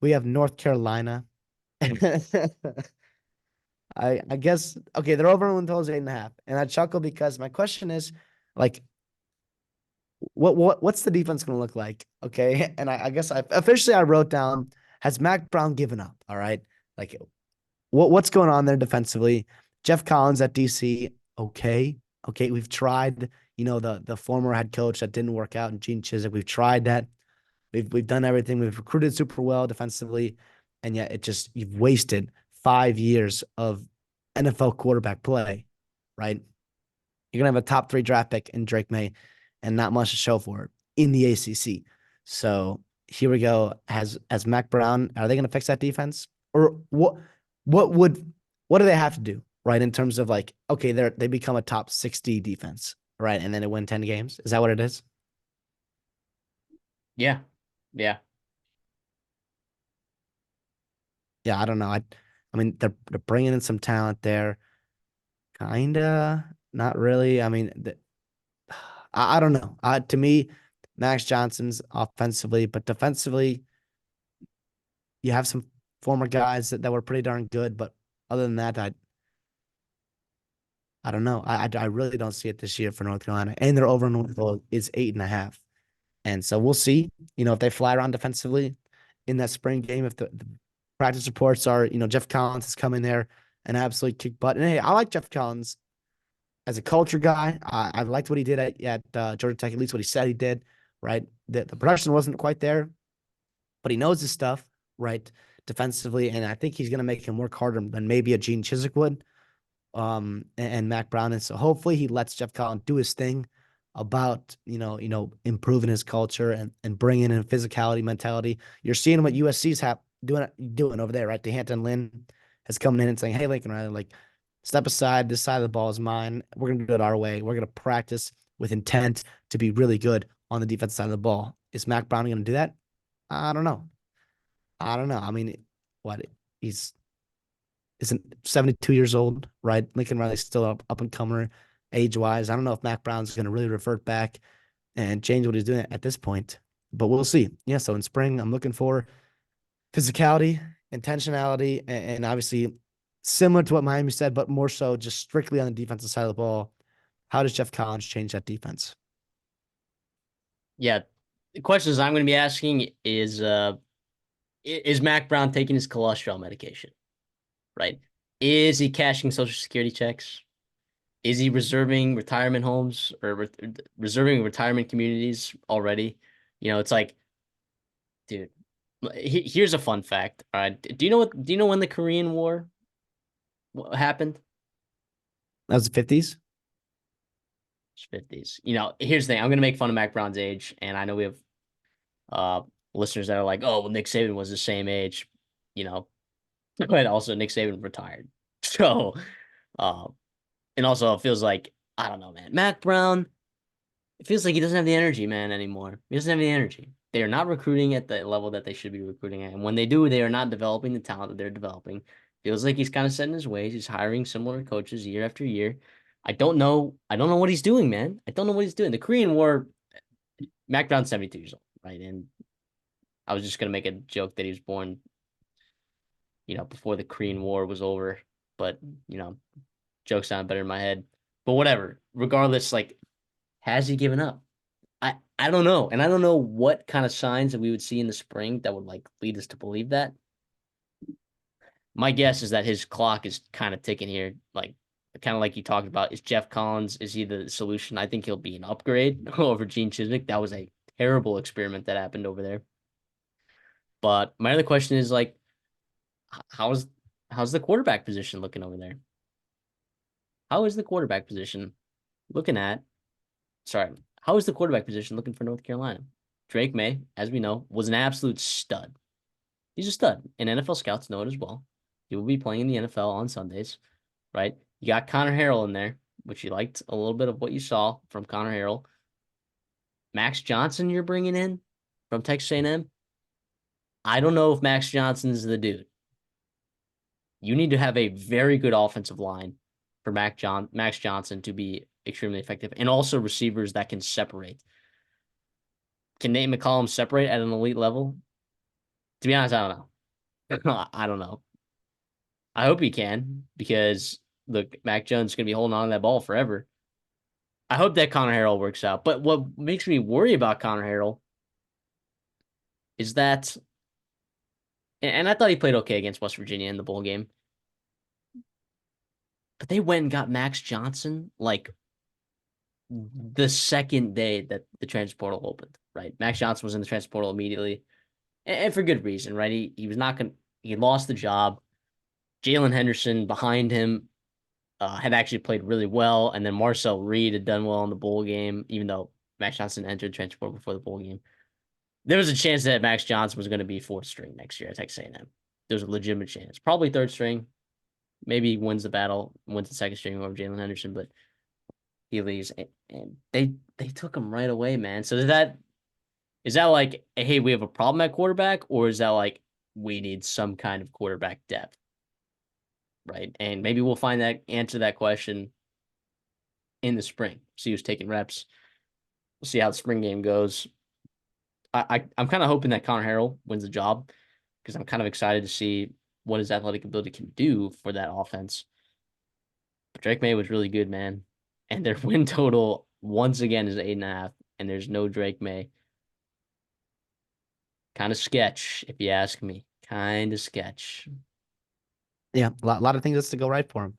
We have North Carolina. I guess okay, they're over in totals 8.5. And I chuckle because my question is like what's the defense gonna look like? Okay. And I guess I wrote down, has Mac Brown given up? All right. Like what's going on there defensively? Jeff Collins at DC. Okay. Okay. We've tried, the former head coach that didn't work out, and Gene Chizik. We've tried that. We've done everything. We've recruited super well defensively, and yet you've wasted 5 years of NFL quarterback play, right? You're gonna have a top 3 draft pick in Drake May, and not much to show for it in the ACC. So here we go. As Mac Brown, are they gonna fix that defense, or what? What would what do they have to do, right? In terms of like, okay, they become a top 60 defense, right, and then they win 10 games. Is that what it is? Yeah. Yeah. Yeah, I don't know. I mean, they're bringing in some talent there. Kinda, not really. I mean, I don't know. To me, Max Johnson's offensively, but defensively, you have some former guys that were pretty darn good. But other than that, I don't know. I really don't see it this year for North Carolina, and their over and goal is 8.5. And so we'll see. If they fly around defensively in that spring game, if the practice reports are, Jeff Collins is coming there and absolutely kick butt. And hey, I like Jeff Collins as a culture guy. I liked what he did at Georgia Tech, at least what he said he did, right? The production wasn't quite there, but he knows his stuff, right? Defensively. And I think he's going to make him work harder than maybe a Gene Chizik would, and Mac Brown. And so hopefully he lets Jeff Collins do his thing about, improving his culture and bringing in physicality, mentality. You're seeing what USC's doing over there, right? DeHanton Lynn has come in and saying, hey, Lincoln Riley, like, step aside. This side of the ball is mine. We're going to do it our way. We're going to practice with intent to be really good on the defense side of the ball. Is Mac Brown going to do that? I don't know. I don't know. I mean, what he's isn't 72 years old, right? Lincoln Riley's still up and comer age wise. I don't know if Mac Brown's going to really revert back and change what he's doing at this point, but we'll see. Yeah. So in spring, I'm looking for physicality, intentionality, and obviously similar to what Miami said, but more so just strictly on the defensive side of the ball. How does Jeff Collins change that defense? Yeah. The questions I'm going to be asking is Mac Brown taking his cholesterol medication? Right? Is he cashing Social Security checks? Is he reserving retirement homes or reserving retirement communities already? It's like, dude, here's a fun fact. All right. Do you know when the Korean War happened? That was the 50s. 50s. Here's the thing. I'm gonna make fun of Mac Brown's age, and I know we have uh listeners that are like, oh, well, Nick Saban was the same age, you know, but also Nick Saban retired. So, uh, and also it feels like, I don't know, man. Mac Brown, it feels like he doesn't have the energy, man, anymore. He doesn't have the energy. They are not recruiting at the level that they should be recruiting at. And when they do, they are not developing the talent that they're developing. Feels like he's kind of set in his ways. He's hiring similar coaches year after year. I don't know. I don't know what he's doing, man. I don't know what he's doing. The Korean War, Mac Brown's 72 years old, right? And I was just gonna make a joke that he was born, before the Korean War was over. But, jokes sound better in my head. But whatever. Regardless, like, has he given up? I don't know. And I don't know what kind of signs that we would see in the spring that would like lead us to believe that. My guess is that his clock is kind of ticking here, kind of like you talked about. Is Jeff Collins, is he the solution? I think he'll be an upgrade over Gene Chiswick. That was a terrible experiment that happened over there. But my other question is like, how's how's the quarterback position looking over there? How is the quarterback position looking at sorry, how is the quarterback position looking for North Carolina? Drake May, as we know, was an absolute stud. He's a stud, and NFL scouts know it as well. He will be playing in the NFL on Sundays, right? You got Connor Harrell in there, which you liked a little bit of what you saw from Connor Harrell. Max Johnson, you're bringing in from Texas A&M. I don't know if Max Johnson's the dude. You need to have a very good offensive line for Max Johnson to be extremely effective, and also receivers that can separate. Can Nate McCollum separate at an elite level? To be honest, I don't know. I don't know. I hope he can because look, Mac Jones is gonna be holding on to that ball forever. I hope that Connor Harrell works out. But what makes me worry about Connor Harrell is that, and I thought he played okay against West Virginia in the bowl game, but they went and got Max Johnson like the second day that the transfer portal opened, right? Max Johnson was in the transfer portal immediately, and for good reason, right? He was not going. He lost the job. Jalen Henderson behind him had actually played really well, and then Marcel Reed had done well in the bowl game, even though Max Johnson entered transfer portal before the bowl game. There was a chance that Max Johnson was going to be fourth string next year at Texas A&M. There's a legitimate chance. Probably third string. Maybe he wins the battle, wins the second string over Jalen Henderson, but he leaves, and they took him right away, man. So is that like, hey, we have a problem at quarterback, or is that like we need some kind of quarterback depth, right? And maybe we'll find that answer that question in the spring. See who's taking reps. We'll see how the spring game goes. I'm kind of hoping that Connor Harrell wins the job because I'm kind of excited to see what his athletic ability can do for that offense. But Drake May was really good, man. And their win total once again is 8.5, and there's no Drake May. Kind of sketch, if you ask me. Kind of sketch. Yeah, a lot of things that's to go right for him.